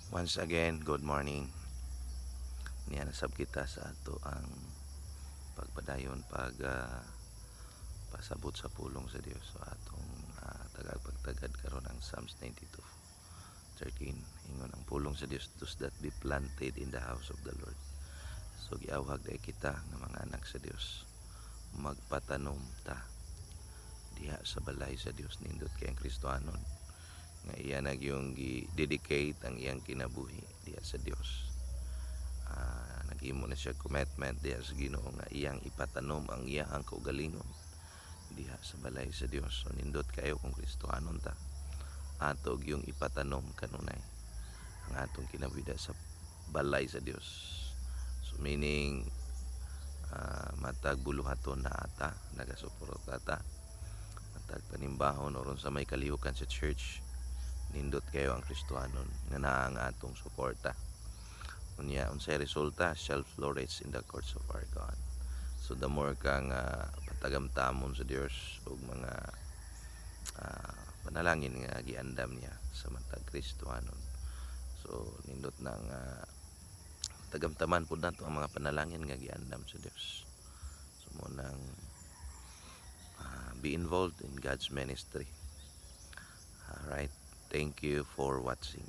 Once again, good morning. Niya nasab kita sa ato ang pagpadayon pasabot sa pulong sa Dios. So atong tagapagtagad karon ang Psalms 92:13. Ingon ang pulong sa Dios, those that be planted in the house of the Lord. So giawhag day kita nga mga anak sa Dios, magpatanom ta diha sa balay sa Dios, nindot kay ang Kristohanon nga iya yung gi-dedicate ang iyang kinabuhi diha sa Dios. Naghimo na siya commitment diha sa Ginoo nga iyang ipatanom ang iyang kaugalingon diha sa balay sa Dios. So nindot kayo kung Kristohanon ta, ato yung ipatanom kanunay ang atong kinabuhi sa balay sa Dios. So meaning matag buluhaton na ata nagasuporta ta, matag panimbahon oron sa may kalihukan sa church, nindot kayo ang Kristohanon nga naa ang atong suporta. Unya unsay resulta shall flourish in the courts of our God. So the more kang patagamtamon sa Dios ug mga panalangin nga giandam niya sa matag Kristohanon. So nindot nang tagamtaman pud nato ang mga panalangin nga giandam sa Dios. So mo nang be involved in God's ministry. Alright, thank you for watching.